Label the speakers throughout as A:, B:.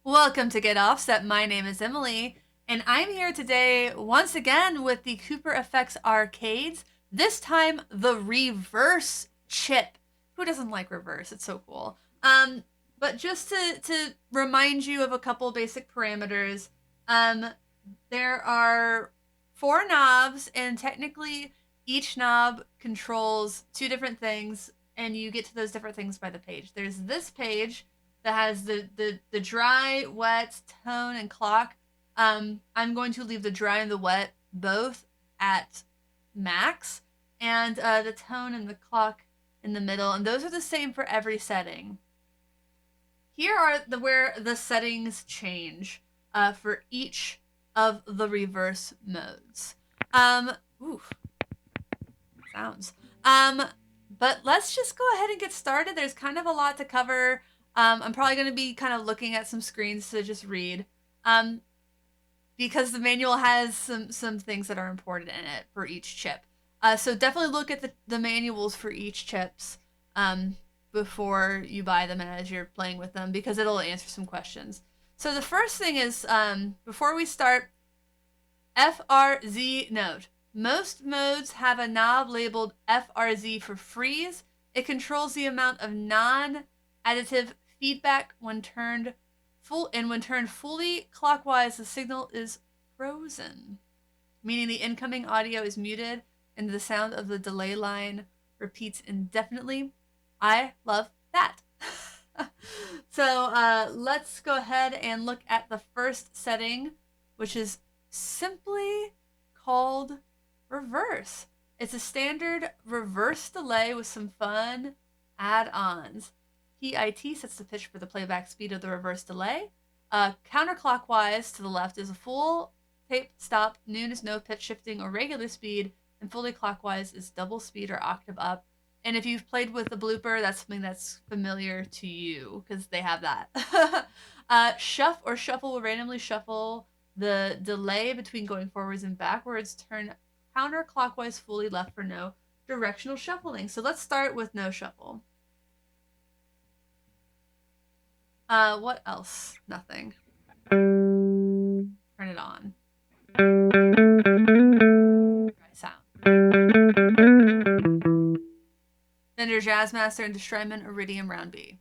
A: Welcome to Get Offset. My name is Emily, and I'm here today once again with the Cooper Effects Arcades. This time, the reverse chip. Who doesn't like reverse? It's so cool. But just to remind you of a couple basic parameters, um, there are four knobs, and technically each knob controls two different things, and you get to those different things by the page. There's this page that has the dry, wet, tone, and clock. I'm going to leave the dry and the wet both at max, and the tone and the clock in the middle, and those are the same for every setting. Here are where the settings change for each of the reverse modes. Oof, sounds. But let's just go ahead and get started. There's kind of a lot to cover. I'm probably going to be kind of looking at some screens to just read, because the manual has some things that are important in it for each chip. So definitely look at the manuals for each chips before you buy them and as you're playing with them, because it'll answer some questions. So the first thing is, before we start, FRZ note. Most modes have a knob labeled FRZ for freeze. It controls the amount of non-additive feedback when turned fully clockwise, the signal is frozen, meaning the incoming audio is muted and the sound of the delay line repeats indefinitely. I love that. So let's go ahead and look at the first setting, which is simply called reverse. It's a standard reverse delay with some fun add-ons. PIT sets the pitch for the playback speed of the reverse delay. Counterclockwise to the left is a full tape stop. Noon is no pitch shifting or regular speed, and fully clockwise is double speed or octave up. And if you've played with the blooper, that's something that's familiar to you because they have that. Shuffle will randomly shuffle the delay between going forwards and backwards. Turn counterclockwise fully left for no directional shuffling. So let's start with no shuffle. What else? Nothing. Turn it on. Right sound. Fender Jazzmaster into Strymon Iridium Round B.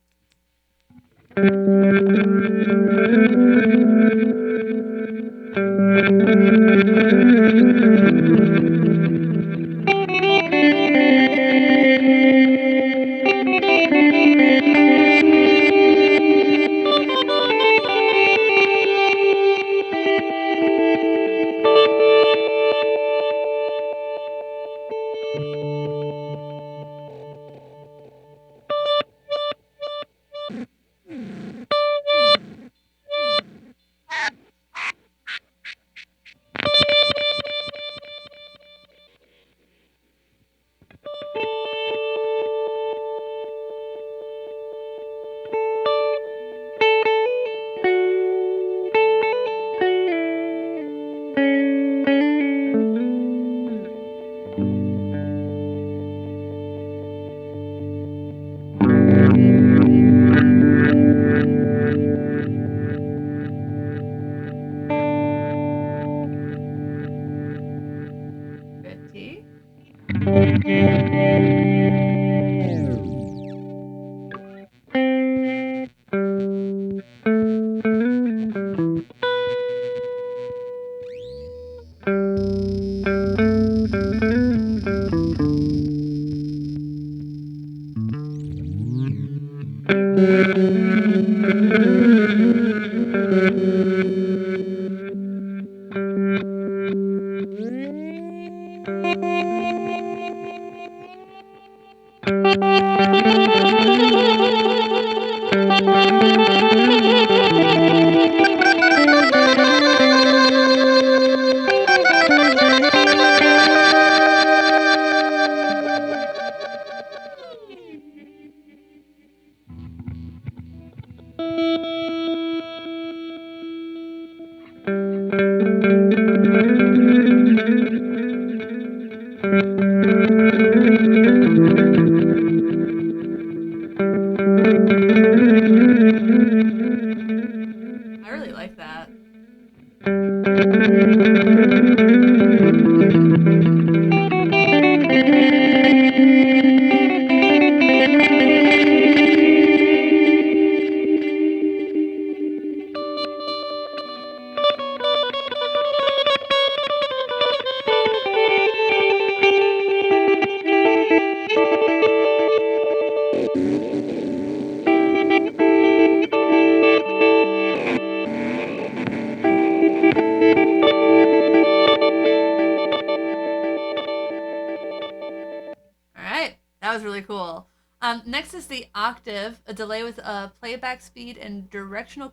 A: really like that. That was really cool. Next is the octave, a delay with a playback speed and directional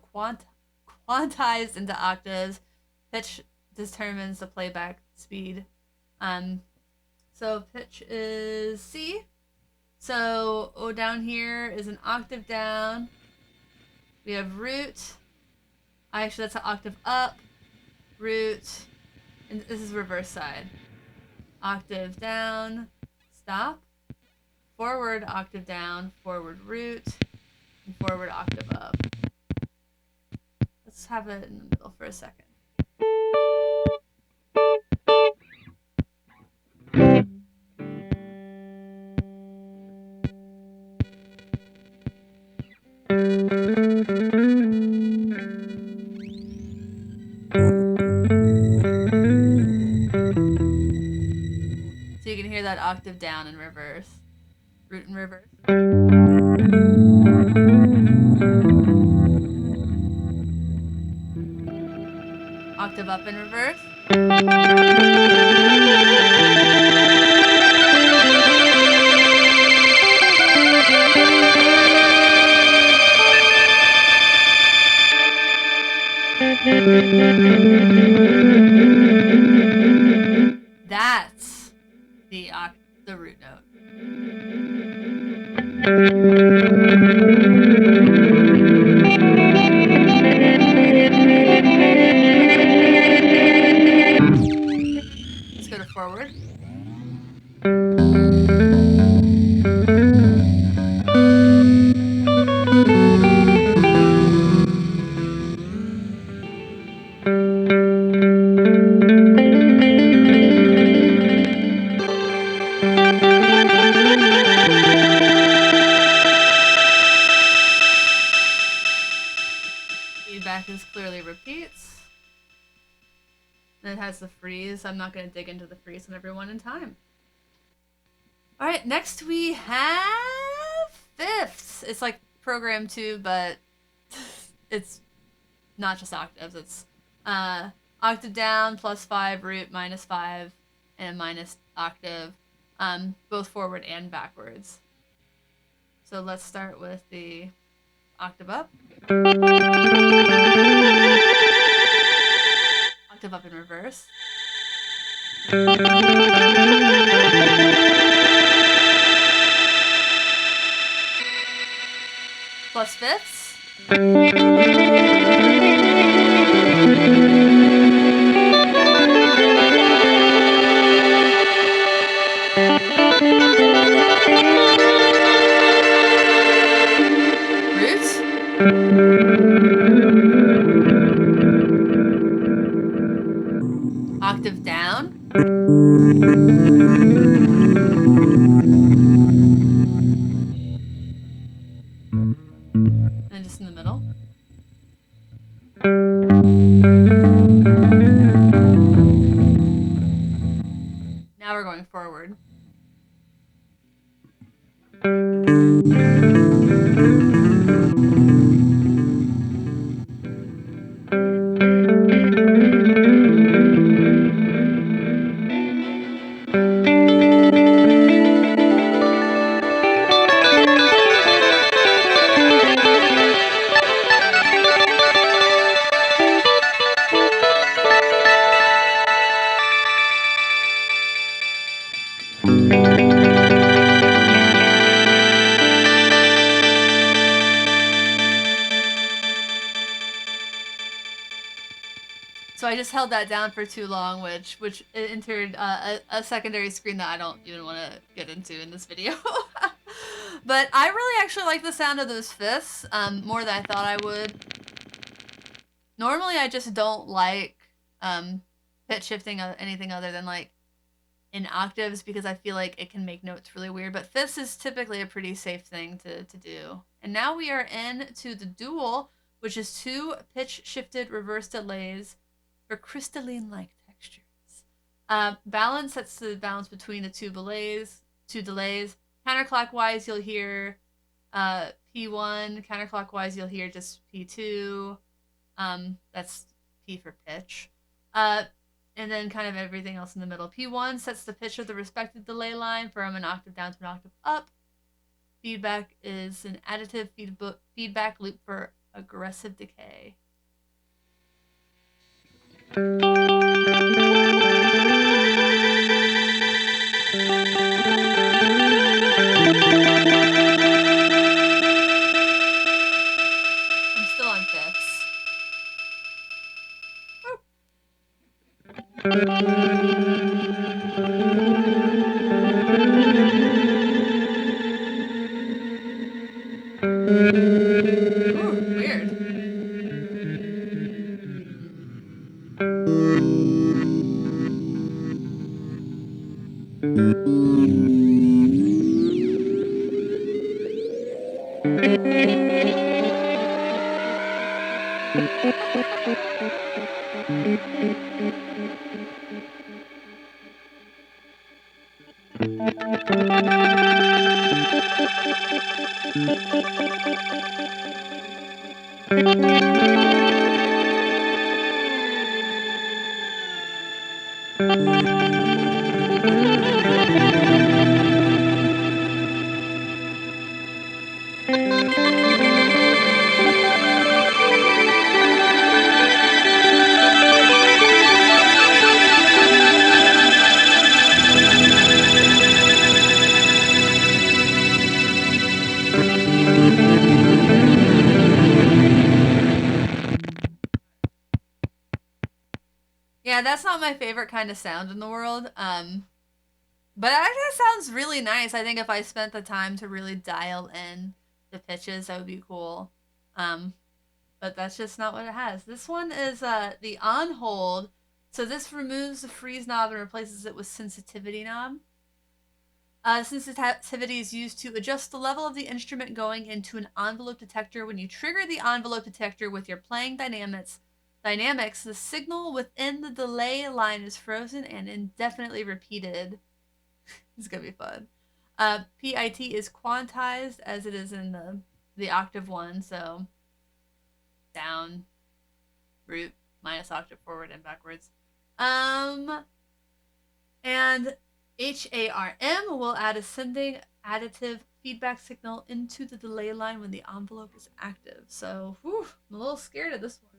A: quantized into octaves. Pitch determines the playback speed. So pitch is C. So down here is an octave down. We have root. Actually, that's an octave up. Root. And this is reverse side. Octave down. Stop. Forward octave down, forward root, and forward octave up. Let's have it in the middle for a second. So you can hear that octave down in reverse. Root in reverse. Octave up in reverse. That's the root note. Let's go to forward. Feedback is clearly repeats. And it has the freeze. I'm not going to dig into the freeze on everyone in time. All right, next we have fifths. It's like program 2, but it's not just octaves. It's octave down, +5, root, -5, and minus octave, both forward and backwards. So let's start with the octave up. Octave up in reverse. Plus fifths. Roots. Octave down. And just in the middle. Now we're going forward. So I just held that down for too long, which entered a secondary screen that I don't even want to get into in this video. But I really actually like the sound of those fifths more than I thought I would. Normally, I just don't like pitch shifting anything other than like in octaves because I feel like it can make notes really weird. But fifths is typically a pretty safe thing to do. And now we are into the dual, which is two pitch shifted reverse delays for crystalline like textures. Balance sets the balance between the two delays. Counterclockwise, you'll hear P1. Counterclockwise, you'll hear just P2. That's P for pitch. And then kind of everything else in the middle. P1 sets the pitch of the respective delay line from an octave down to an octave up. Feedback is an additive feedback loop for aggressive decay. I'm still on fifths. Ooh, weird. Yeah, that's not my favorite kind of sound in the world. But it actually sounds really nice. I think if I spent the time to really dial in the pitches, that would be cool. Um, but that's just not what it has. This one is the on hold. So this removes the freeze knob and replaces it with sensitivity knob. Sensitivity is used to adjust the level of the instrument going into an envelope detector. When you trigger the envelope detector with your playing dynamics, the signal within the delay line is frozen and indefinitely repeated. It's gonna be fun. PIT is quantized as it is in the octave one, so down, root, minus octave forward and backwards. And HARM will add ascending additive feedback signal into the delay line when the envelope is active. So, whew, I'm a little scared of this one.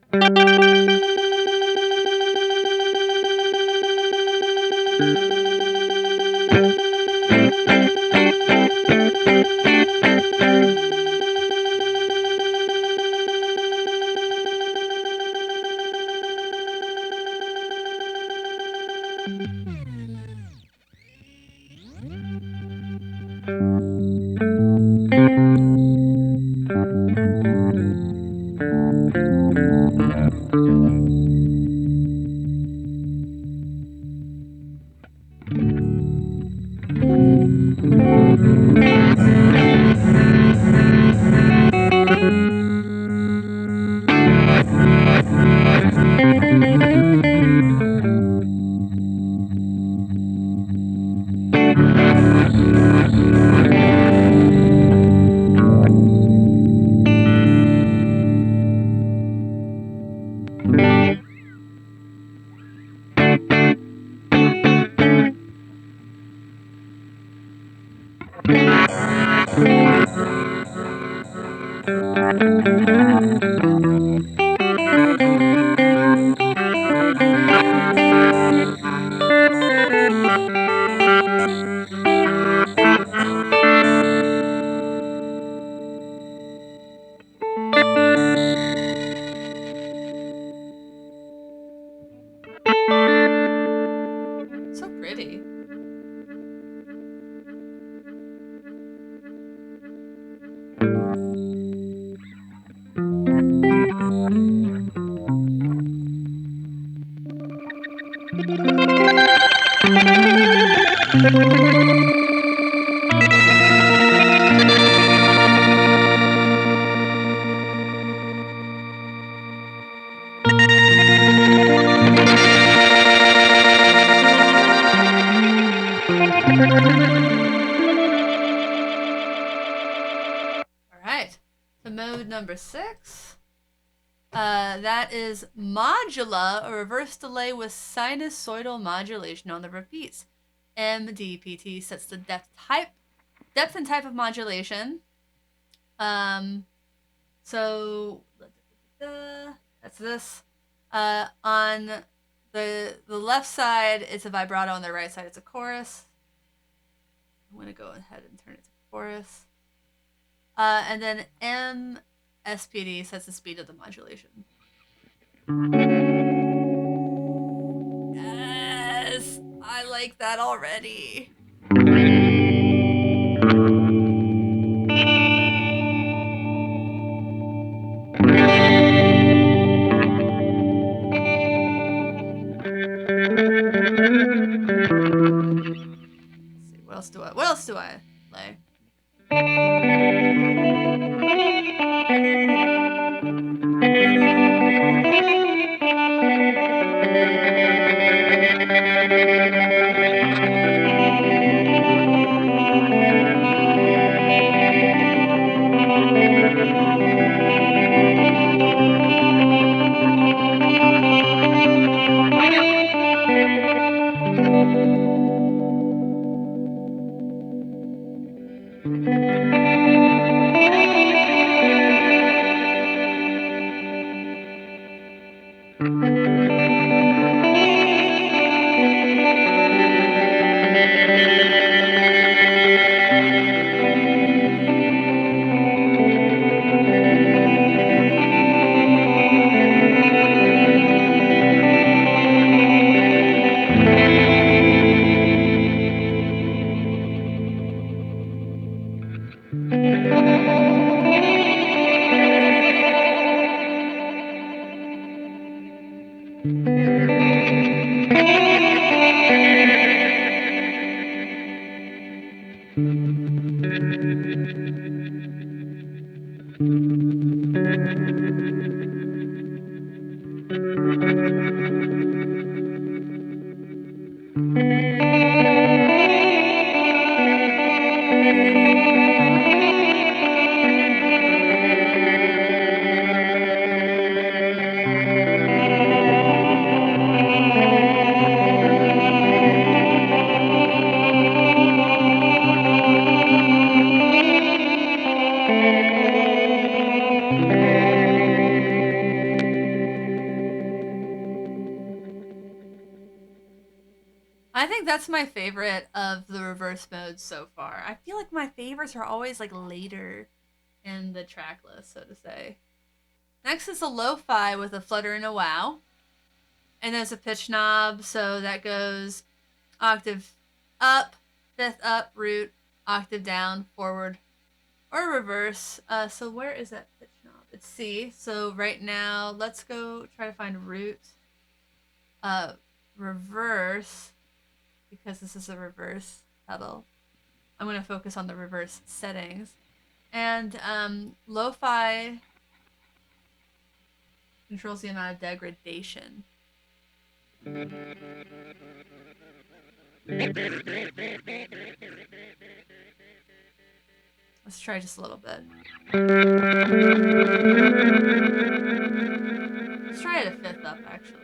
A: So pretty. All right. So mode number 6. That is modula, a reverse delay with sinusoidal modulation on the repeats. MDPT sets the depth and type of modulation. So that's this. On the left side, it's a vibrato. On the right side, it's a chorus. I'm gonna go ahead and turn it to chorus. And then MSPD sets the speed of the modulation. Yes, I like that already. Let's see, what else do I play? I think that's my favorite of the reverse modes so far. I feel like my favorites are always like later in the track list, so to say. Next is a lo-fi with a flutter and a wow. And there's a pitch knob, so that goes octave up, fifth up, root, octave down, forward, or reverse. So where is that pitch knob? It's C. So right now, let's go try to find root. Reverse, because this is a reverse pedal. I'm going to focus on the reverse settings. And lo-fi controls the amount of degradation. Let's try just a little bit. Let's try it a fifth up, actually.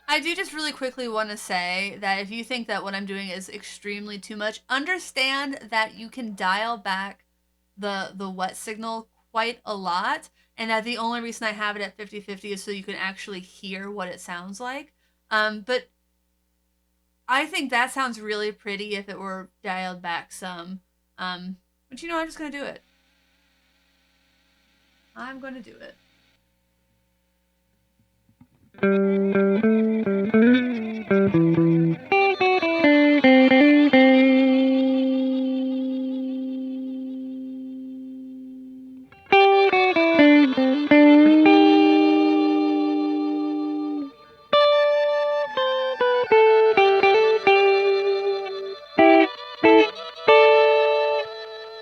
A: I do just really quickly want to say that if you think that what I'm doing is extremely too much, understand that you can dial back the wet signal quite a lot, and that the only reason I have it at 50-50 is so you can actually hear what it sounds like. But I think that sounds really pretty if it were dialed back some. But you know, I'm just gonna do it. I'm gonna do it.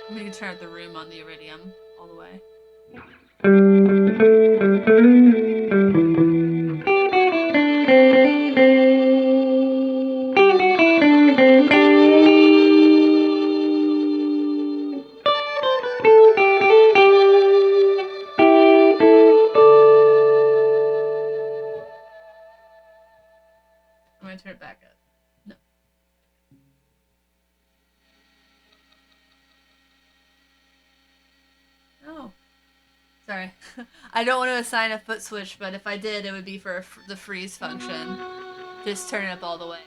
A: I'm gonna turn up the room on the iridium all the way. I'm gonna turn it back up. No. Oh. Sorry. I don't want to assign a foot switch, but if I did, it would be for the freeze function. Just turn it up all the way.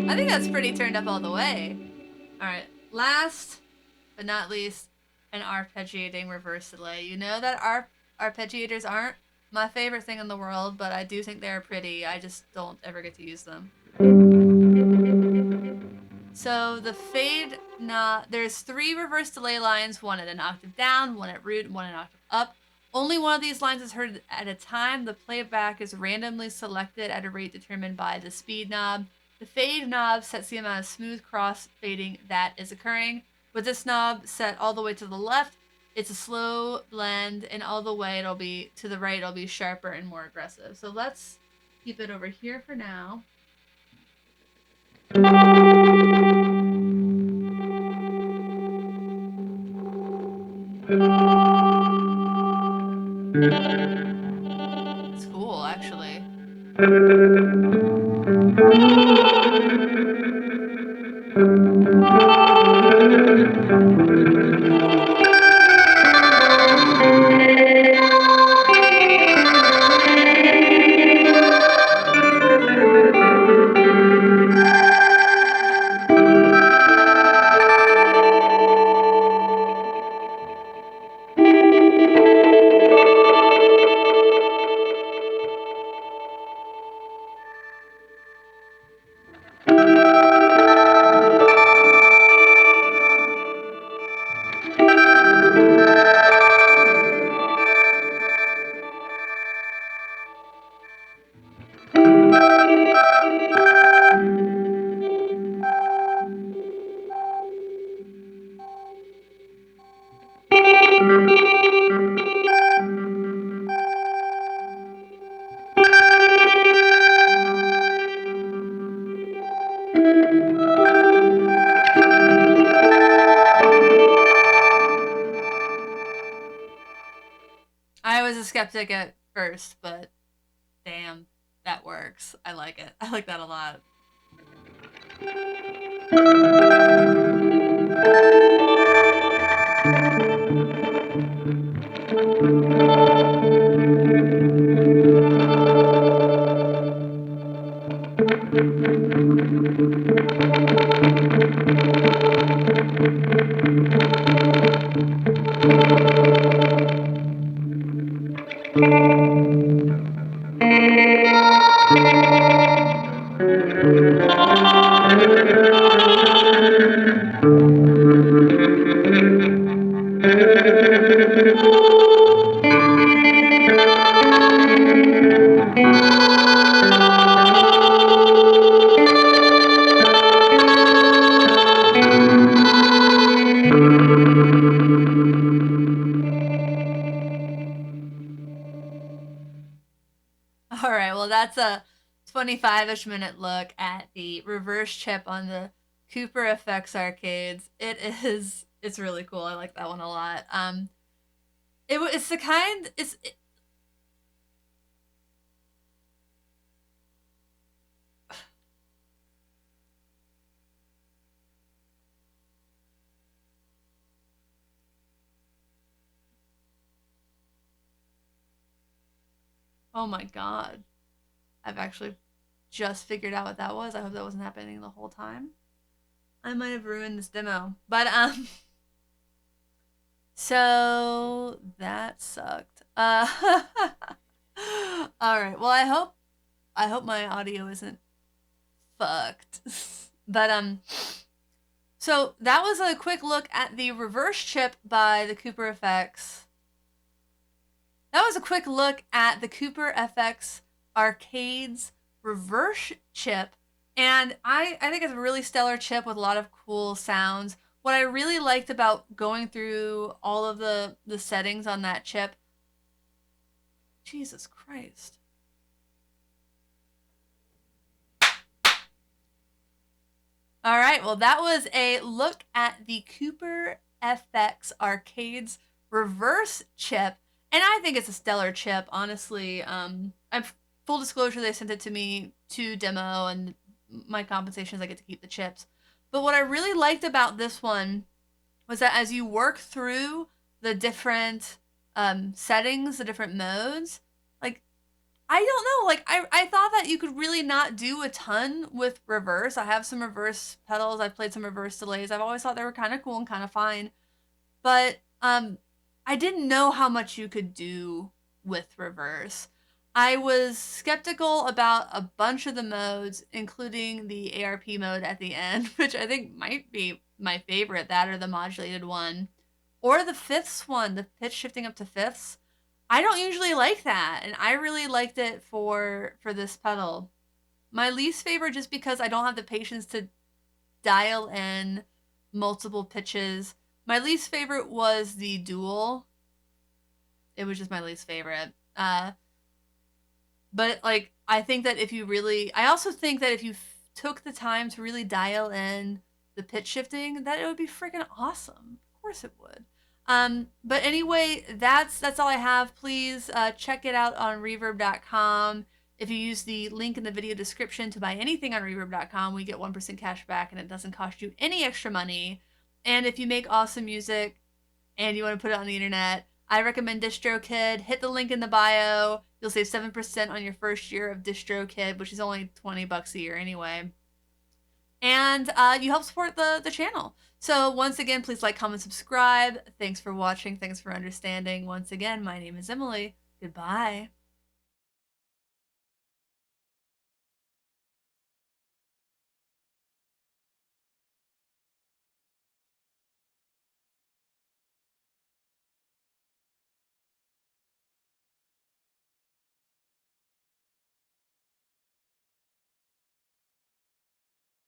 A: I think that's pretty turned up all the way. Alright, last but not least, an arpeggiating reverse delay. You know that arpeggiators aren't my favorite thing in the world, but I do think they're pretty. I just don't ever get to use them. So the fade knob, there's 3 reverse delay lines, one at an octave down, one at root, and one an octave up. Only one of these lines is heard at a time. The playback is randomly selected at a rate determined by the speed knob. The fade knob sets the amount of smooth cross fading that is occurring. With this knob set all the way to the left, it's a slow blend, and all the way it'll be to the right, it'll be sharper and more aggressive. So let's keep it over here for now. It's cool, actually. I was a skeptic at first, but damn, that works. I like it. I like that a lot. All right, well, that's a 25-ish minute look at the reverse chip on the Cooper Effects arcades. It's really cool. I like that one a lot. It's the kind it's it, Oh my god. I've actually just figured out what that was. I hope that wasn't happening the whole time. I might have ruined this demo. But so that sucked. All right. Well, I hope my audio isn't fucked. But so that was a quick look at the reverse chip by the Cooper FX. That was a quick look at the Cooper FX Arcades reverse chip. And I think it's a really stellar chip with a lot of cool sounds. What I really liked about going through all of the settings on that chip, Jesus Christ. All right, well, that was a look at the Cooper FX Arcades reverse chip, and I think it's a stellar chip, honestly. I'm full disclosure, they sent it to me to demo, and my compensation is I get to keep the chips. But what I really liked about this one was that as you work through the different settings, the different modes, like I don't know. Like I thought that you could really not do a ton with reverse. I have some reverse pedals. I've played some reverse delays. I've always thought they were kind of cool and kind of fine. But I didn't know how much you could do with reverse. I was skeptical about a bunch of the modes, including the ARP mode at the end, which I think might be my favorite, that or the modulated one. Or the fifths one, the pitch shifting up to fifths. I don't usually like that, and I really liked it for this pedal. My least favorite, just because I don't have the patience to dial in multiple pitches. My least favorite was the dual. It was just my least favorite. But like, I think that if you really, I also think that if you took the time to really dial in the pitch shifting, that it would be freaking awesome. Of course it would. But anyway, that's all I have. Please check it out on reverb.com. If you use the link in the video description to buy anything on reverb.com, we get 1% cash back and it doesn't cost you any extra money. And if you make awesome music and you want to put it on the internet, I recommend DistroKid. Hit the link in the bio. You'll save 7% on your first year of DistroKid, which is only $20 a year anyway. And you help support the channel. So once again, please like, comment, subscribe. Thanks for watching. Thanks for understanding. Once again, my name is Emily. Goodbye.